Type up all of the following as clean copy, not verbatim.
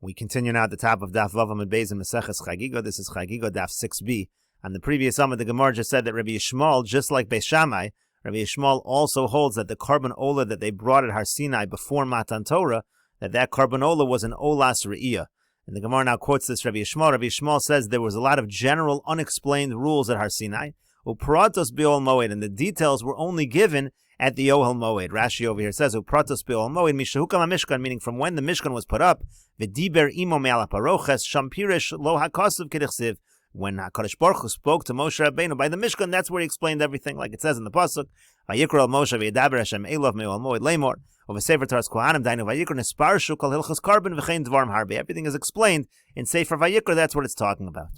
We continue now at the top of Daf Yomi Gemara in Meseches Chagigah. This is Chagigah Daf 6b. On the previous Amud, the Gemara just said that Rabbi Yishmael, just like Beis Shammai, Rabbi Yishmael also holds that the carbon ola that they brought at Har Sinai before Matan Torah, that carbon ola was an olas re'iyah. And the Gemara now quotes this Rabbi Yishmael. Rabbi Yishmael says there was a lot of general unexplained rules at Har Sinai. Upratos be'ol moed, and the details were only given at the Ohel Moed. Rashi over here says, Upratos be'ol moed, mishahukam ha-mishkan, meaning from when the Mishkan was put up, v'diber imo me'al ha-paroches, shampirish lo ha-kosav k'dichsiv. When HaKadosh Baruch Hu spoke to Moshe Rabbeinu by the Mishkan, that's where he explained everything, like it says in the Pasuk, Vayikra al Moshe v'yedaber Hashem elov me'ol moed lemor, over Sefer Taras Kohanim, dainu Vayikra nesparshu kol hilchos karben v'chein dvarim harbe. Everything is explained in Sefer Vayikra, that's what it's talking about.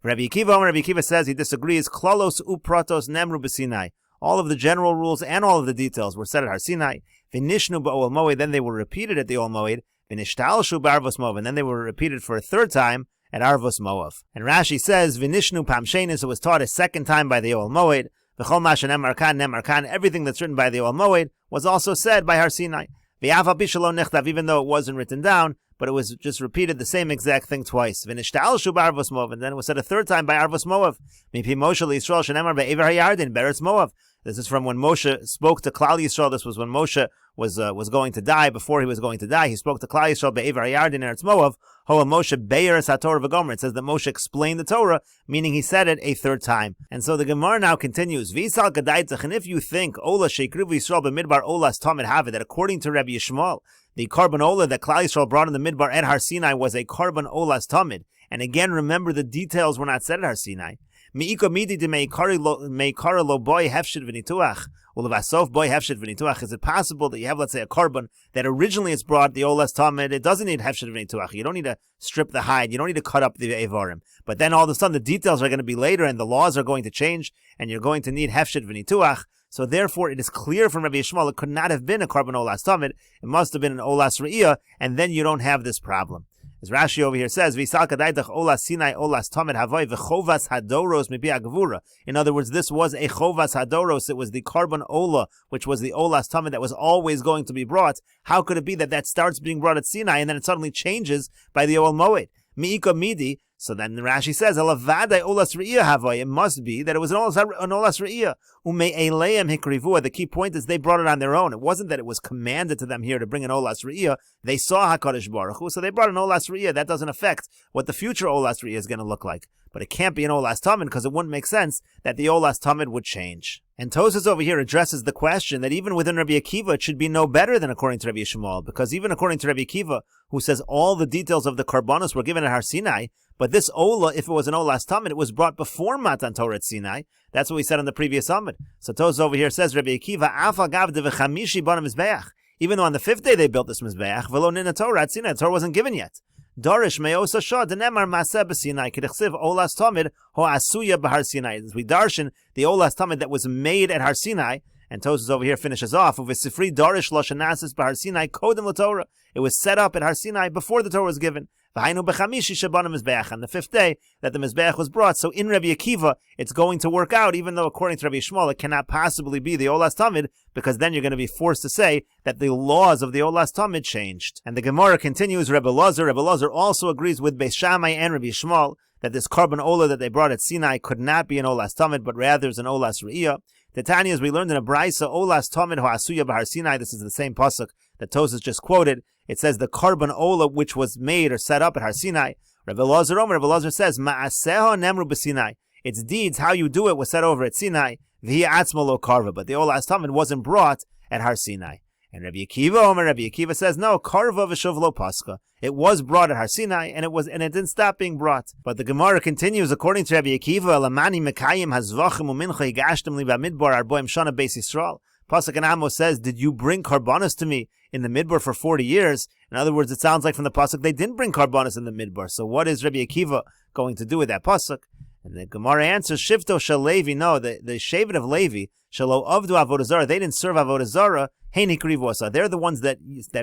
Rabbi Akiva says he disagrees, Klalos upratos nemru b'Sinai. All of the general rules and all of the details were said at Har Sinai. V'nishnu ba'ol moed, then they were repeated at the Ohel Moed. V'nishtalshu b'arvos moed, and then they were repeated for a third time at Arvos Moav. And Rashi says, V'nishnu pamshenis, it was taught a second time by the Ohel Moed. V'chol mashen nemar kan, everything that's written by the Ohel Moed was also said by Har Sinai. V'yava bishalo nechtav, even though it wasn't written down, but it was just repeated the same exact thing twice. V'nishtalshu b'arvos Moav, and then it was said a third time by Arvos Moav. Mipi Moshe l'Yisrael shenemar be'ever hayardin, beretz Moav. This is from when Moshe spoke to Klal Yisrael. This was when Moshe was going to die. Before he was going to die, he spoke to Klal Yisrael be'ever hayardin eretz Moav. Hoa Moshe be'eretz haTorah v'gomer. It says that Moshe explained the Torah, meaning he said it a third time. And so the Gemara now continues. V'isal gadaitzach, and if you think Ola sheikrivu Yisrael b'midbar Olas tamid have, that according to Rabbi Yishmael, the carbon ola that Klal Yisrael brought in the midbar at Har Sinai was a carbon olas tamid. And again, remember the details were not said at Har Sinai. Mi'iko midi de meikara lo boy hefshit v'nituach. Ulavasof boy hefshit v'nituach. Is it possible that you have, let's say, a carbon that originally it's brought, the olas tamid, it doesn't need hefshit v'nituach. You don't need to strip the hide. You don't need to cut up the evarim. But then all of a sudden the details are going to be later and the laws are going to change and you're going to need hefshit v'nituach. So therefore, it is clear from Rabbi Yishmael it could not have been a carbon olas tamid. It must have been an olas re'iyah, and then you don't have this problem. As Rashi over here says, V'isal kadaydach olas Sinai olas tamid havoi v'chovas hadoros mipi agvura. In other words, this was a chovas hadoros. It was the carbon ola, which was the olas tamid that was always going to be brought. How could it be that starts being brought at Sinai and then it suddenly changes by the Ohel Moed? Mi'ika midi. So then Rashi says, Elavadai olas re'iyah havoi. It must be that it was an olas re'iyah. Umei eleim hikrivua. The key point is they brought it on their own. It wasn't that it was commanded to them here to bring an olas re'iyah. They saw HaKadosh Baruch Hu, so they brought an olas re'iyah. That doesn't affect what the future olas re'iyah is going to look like. But it can't be an olas tamid because it wouldn't make sense that the olas tamid would change. And Tosas over here addresses the question that even within Rabbi Akiva, it should be no better than according to Rabbi Yishmael, because even according to Rabbi Akiva, who says all the details of the karbanos were given at Har Sinai, but this ola, if it was an olas tamid, it was brought before Matan Torah at Sinai. That's what we said in the previous Amud. So Tosas over here says, Rabbi Akiva, Afa gav de v'chamishi bana mizbeach. Even though on the fifth day they built this mizbeach, v'lo nina Torah at Sinai, the Torah wasn't given yet. Darish me'osa shah denemar maseh b'Sinai k'dechsiv olas tamid ho asuya b'Har Sinai. As we darshan the olas tamid that was made at Har Sinai, and Tosas over here finishes off with Sifri Darish Lashanasis b'Har Sinai Kodem LaTorah. It was set up at Har Sinai before the Torah was given. V'hainu b'chamishi shabana mizbeach, on the fifth day that the mizbeach was brought. So in Rabbi Akiva, it's going to work out, even though according to Rabbi Yishmael, it cannot possibly be the olas tamid, because then you're going to be forced to say that the laws of the olas tamid changed. And the Gemara continues. Rebbe Lazar also agrees with Beis Shammai and Rabbi Yishmael that this carbon ola that they brought at Sinai could not be an olas tamid, but rather is an olas re'iyah. The Tanya, as we learned in a Braisa, olas tamid ho asuya b'Har Sinai. This is the same pasuk that Tosas just quoted. It says the carbon ola which was made or set up at Har Sinai. Rebbe Lazar says ma'aseho nemru b'Sinai. Its deeds, how you do it, was set over at Sinai. V'hi atzmo lo karva, but the olas tamid wasn't brought at Har Sinai. And Rabbi Akiva says no, karva v'shuv lo paska. It was brought at Har Sinai, and it didn't stop being brought. But the Gemara continues, according to Rabbi Akiva, lamani mekayim hazvachim u'mincha higashtem li b'midbar arboim shana beis Yisrael. Pasuk and Amos says, did you bring karbanos to me in the midbar for 40 years? In other words, it sounds like from the pasuk they didn't bring karbanos in the midbar. So what is Rabbi Akiva going to do with that pasuk? And the Gemara answers, Shivto shel Levi, no, the Shevet of Levi, shelo avdu avodah zarah, they didn't serve avodah zarah, heini krivosa. They're the ones that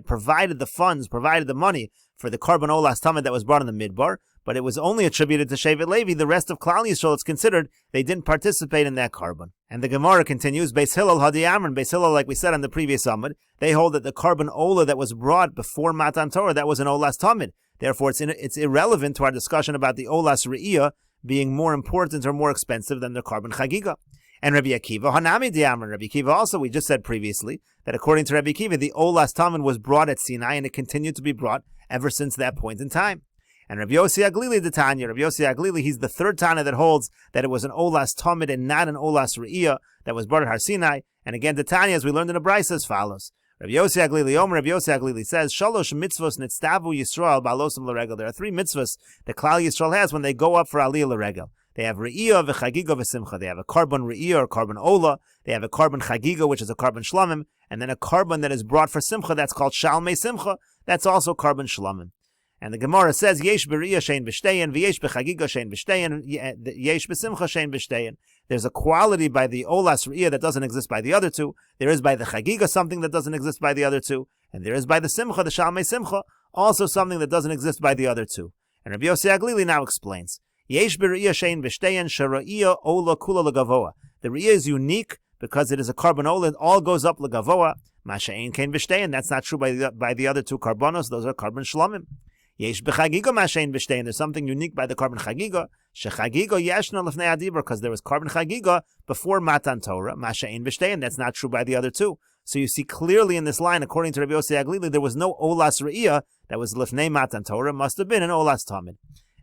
provided the funds, provided the money for the carbon olas tamid that was brought in the midbar, but it was only attributed to Shevet Levi. The rest of Klal Yisrael, it's considered they didn't participate in that carbon. And the Gemara continues, Beis Hillel Hadi Amron, Beis Hillel, like we said on the previous Amud, they hold that the carbon ola that was brought before Matan Torah, that was an olas tamid. Therefore, it's irrelevant to our discussion about the Olas Re'iyah being more important or more expensive than the carbon Chagigah. And Rabbi Akiva, Hanami Diamar, Rabbi Akiva also, we just said previously, that according to Rabbi Akiva, the Olas Talmud was brought at Sinai, and it continued to be brought ever since that point in time. And Rabbi Yossi Aglili the Tanya, Rabbi Yossi Aglili, he's the third Tana that holds that it was an Olas Talmud and not an Olas Re'iyah that was brought at Har Sinai. And again, the Tanya, as we learned in the Brisa, as follows. Rabbi Yossi Aglili Omer, Rabbi Yossi Aglili says, Shalosh mitzvos nitztavu Yisrael ba'alosim l'regel. There are 3 mitzvos that Klal Yisrael has when they go up for Aliyah l'regel. They have Re'iyah, v'Chagigah, v'Simcha. They have a carbon Re'iyah or carbon Ola. They have a carbon Chagigah, which is a carbon Shlamim. And then a carbon that is brought for Simcha, that's called Shalmei Simcha. That's also carbon Shlamim. And the Gemara says, Yesh b'Re'iyah shein b'Shtein, v'yesh b'Chagigah shein b'Shtein, yesh b'Simcha shein b'Shtein. There's a quality by the Olas Re'iyah that doesn't exist by the other 2. There is by the Chagigah something that doesn't exist by the other 2. And there is by the Simcha, the Shalmei Simcha, also something that doesn't exist by the other 2. And Rabbi Yossi Aglili now explains, Yesh b'Re'iyah shein b'Shtein, she'Re'iyah Ola kula l'gavoa. The Re'iyah is unique because it is a carbon Ola, it all goes up l'gavoa. Masha'ein kein b'Shtein, that's not true by the other 2 carbonos, those are carbon Shlamim. Yesh b'Chagigah mashein b'Shtein. There's something unique by the carbon Chagigah. Shechagigah yeshna lefnei adibur, because there was carbon Chagigah before Matan Torah. Mashein b'Shtein. That's not true by the other 2. So you see clearly in this line, according to Rabbi Yossi Aglili, there was no Olas Re'iyah that was lefnei Matan Torah. It must have been an Olas Talmud.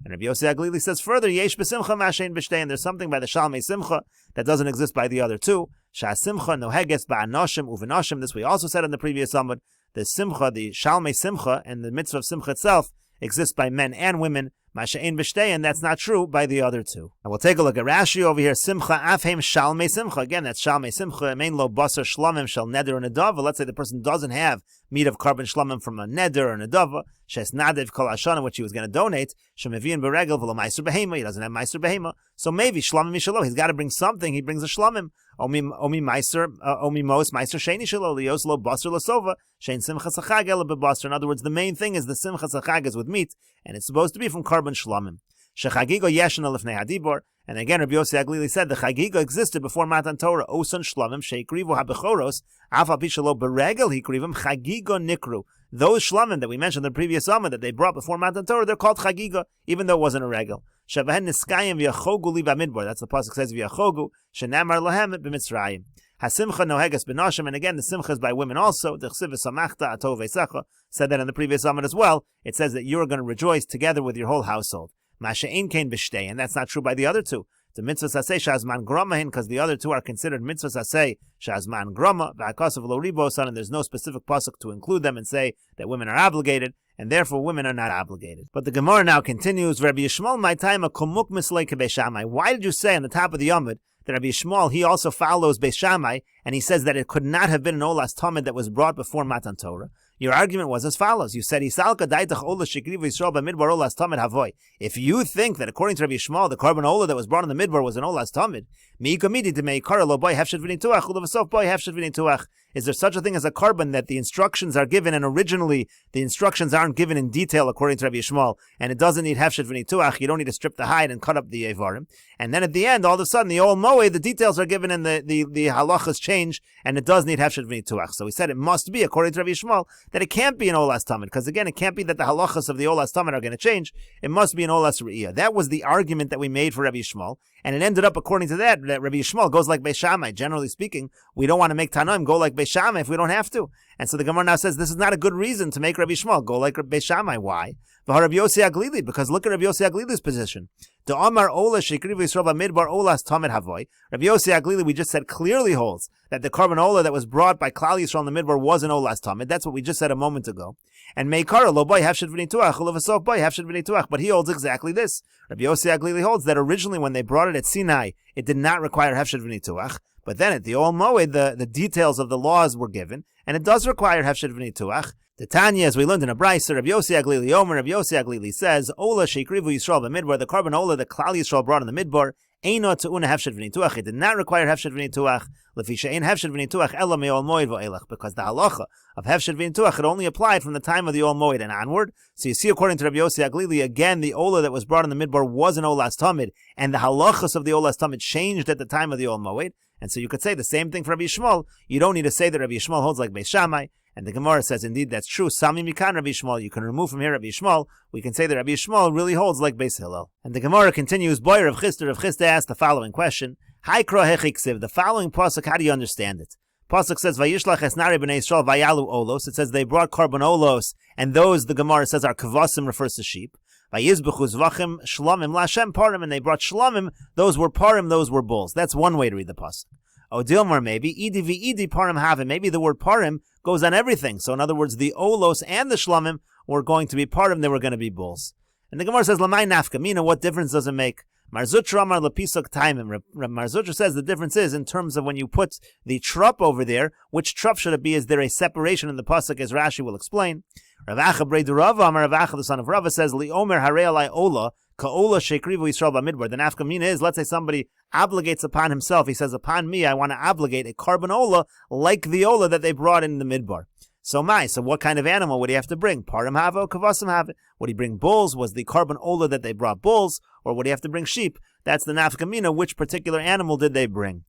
And Rabbi Yossi Aglili says further, Yesh b'Simcha mashein b'Shtein. There's something by the Shalmei Simcha that doesn't exist by the other 2. Sha'Simcha noheges ba'anoshim u'v'noshim. This we also said in the previous Talmud. The Simcha, the Shalmei Simcha, and the mitzvah of Simcha itself exists by men and women. Masha'ein b'Shtein, that's not true by the other 2. And we'll take a look at Rashi over here. Simcha afhem Shalmei Simcha. Again, that's Shalmei Simcha. Main lo basar shlamim shel neder or nedava. Let's say the person doesn't have meat of carbon shlamim from a neder or nedava. Shes nadev kol hashana, which he was going to donate. Shemevin beregel v'lo meiser behema. He doesn't have meiser behema. So maybe shlamim mishalo. He's got to bring something. He brings a shlamim. Omi meiser, omi mos meiser sheni shelo lios lo basar lasova. Shein simcha sachag ela bebasar. In other words, the main thing is the simcha sachag is with meat, and it's supposed to be from carbon shlamim. Shechagigah yeshna lefnei hadibor. And again, Rabbi Yossi Aglili said the Chagigah existed before Matan Torah. Osan shlamim sheikrivu habechoros afa pishalo beregel hikrivim Chagigah nikru. Those shlamim that we mentioned in the previous Amud that they brought before Matan Torah, they're called Chagigah, even though it wasn't a regel. Shavahen niskayim v'yachogu li b'midbar. That's the pasuk says v'yachogu shenamar lahem b'mitzrayim. Hasimcha nohegas b'nashim. And again, the simcha is by women also. D'chsiv v'samachta atov v'secha. Said that in the previous Amud as well. It says that you're going to rejoice together with your whole household. Masha'ein kein b'shtei, and that's not true by the other 2. The mitzvah saseh shazman gramahin, because the other 2 are considered mitzvah saseh shazman grama v'akasav lo ribosan, and there's no specific pasuk to include them and say that women are obligated, and therefore women are not obligated. But the Gemara now continues. Rabbi Yishmael, my time a kumuk mislei kebei Shammai. Why did you say on the top of the Yomud that Rabbi Yishmael, he also follows Beis Shammai, and he says that it could not have been an Olas Talmud that was brought before Matan Torah? Your argument was as follows. You said, Isalka daitach ola shikrivu Yisrael b'midbar olas tamid havoy. If you think that according to Rabbi Yishmael, the carbon ola that was brought in the midbar was an olas tamid, mi'ikamidi to meikara lo boy hefshet v'nituach ulevasof boy hefshet v'nituach. Is there such a thing as a carbon that the instructions are given, and originally the instructions aren't given in detail according to Rabbi Yishmael, and it doesn't need hefshet v'nituach? You don't need to strip the hide and cut up the evarim. And then at the end, all of a sudden, the old moed, the details are given and the halachas change, and it does need hefshet v'nituach. So he said it must be, according to Rabbi Yishmael, that it can't be an olas tamid, because again, it can't be that the halachas of the olas tamid are going to change. It must be an olas re'iyah. That was the argument that we made for Rabbi Yishmael, and it ended up, according to that Rabbi Yishmael goes like Beis Shammai. Generally speaking, we don't want to make Tanoim go like Beis Shammai if we don't have to. And so the Gemara now says this is not a good reason to make Rabbi Yishmael go like Beis Shammai. Why? Rabbi Yossi Aglili, because look at Rabbi Yossi Aglili's position. The Omar Ola Shekrivu Yisrael Midbar Olas Tamid Havoy. Rabbi Yossi Aglili, we just said, clearly holds that the carbon Ola that was brought by Klal Yisrael in the Midbar was an Olas Tamid. That's what we just said a moment ago. And Meikara Lo Boy Hafshet V'nituach Ulevasof Boy Hafshet V'nituach. But he holds exactly this. Rabbi Yossi Aglili holds that originally when they brought it at Sinai, it did not require Hafshet V'nituach. But then at the Ol Moed, the details of the laws were given, and it does require Hafshet V'nituach. The Tanya, as we learned in a Brisa, Rabbi Yossi Aglili Omer, Rabbi Yossi Aglili says, Ola Sheikrivu Yisrael b'midbar, the carbon Ola that Klal Yisrael brought in the midbar, Eino Te'una Hefshet V'nituach. It did not require Hefshet V'nituach, Lefi she'ein Hefshet V'nituach Ela me'ol moed v'elach, because the halacha of Hefshet V'nituach had only applied from the time of the Ol Moed and onward. So you see, according to Rabbi Yossi Aglili, again, the Ola that was brought in the midbar was an Olas Tamid, and the halachas of the Olas Tamid changed at the time of the Ol Moed. And so you could say the same thing for Rabbi Yishmael. You don't need to say that Rabbi Yishmael holds like Beis Shammai. And the Gemara says, indeed, that's true. Sami mikan Rabbi Yishmael. You can remove from here Rabbi Yishmael. We can say that Rabbi Yishmael really holds like Beis Hillel. And the Gemara continues, Boy Rav Chisda asked the following question. Haikra hechiksiv. The following pasuk, how do you understand it? Pasuk says, Vayishlach esnari b'nei Yisrael vayalu olos. It says they brought korban olos, and those, the Gemara says, are kavasim, refers to sheep. Vayizbechu zvachim shlamim lashem parim, and they brought shlamim. Those were parim, those were bulls. That's one way to read the pasuk. O Dilmar, maybe idi v'idi parim havim. Maybe the word parim goes on everything. So in other words, the olos and the shlamim were going to be parim. They were going to be bulls. And the Gemara says, Lamai nafka mina. What difference does it make? Marzutra Amar Lepisok Taimim. Marzutra says the difference is in terms of when you put the trup over there, which trup should it be? Is there a separation in the pasuk, as Rashi will explain? Rav Acha Brei Rava Amar Rav Acha, the son of Rava, says Liomer Harei Alai Ola Ka'ola Shekrivu Yisrael Bamidbar. The nafka mina is, let's say somebody obligates upon himself. He says, upon me, I want to obligate a korban ola like the ola that they brought in the midbar. So what kind of animal would he have to bring? Parim hava or kavasim hava? Would he bring bulls? Was the korban ola that they brought bulls? Or would he have to bring sheep? That's the nafka mina. Which particular animal did they bring?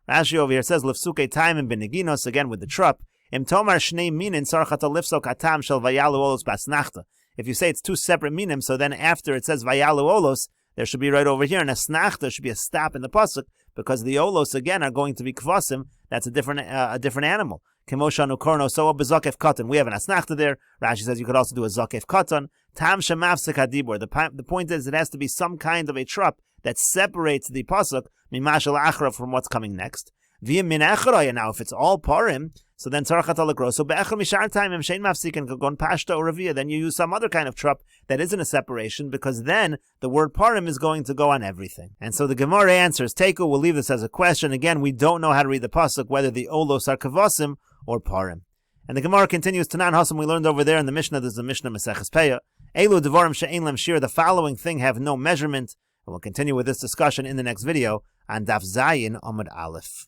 Rashi over here says, Lifsuke time and beniginos, again with the trup. Im tomar shnei minin sarchata lifsok atam shel vayalu olos basnachta. If you say it's two separate minim, so then after it says vayalu olos, there should be right over here, and a snachta should be a stop in the pasuk, because the olos again are going to be kvasim. That's a different animal. Kemoshanu korno so a bezakef katan. We have an asnachta there. Rashi says you could also do a zakef katan. Tam shemafsek hadibor. The point is it has to be some kind of a trup that separates the pasuk mimashal achra from what's coming next. Via min echra. Now if it's all parim, so then tzarachat alagro. So be'echra mishar time im shein mafsikin kagon pashta or revia. Then you use some other kind of trup that isn't a separation, because then the word parim is going to go on everything. And so the Gemara answers, Teku, we'll leave this as a question. Again, we don't know how to read the pasuk, whether the olos are kavasim or parim. And the Gemara continues, Tanan Hasam, we learned over there in the Mishnah, there's the Mishnah Meseches Peah. Elu devarim she'ein lem shir, the following thing have no measurement. And we'll continue with this discussion in the next video on Daf Zayin Amud Aleph.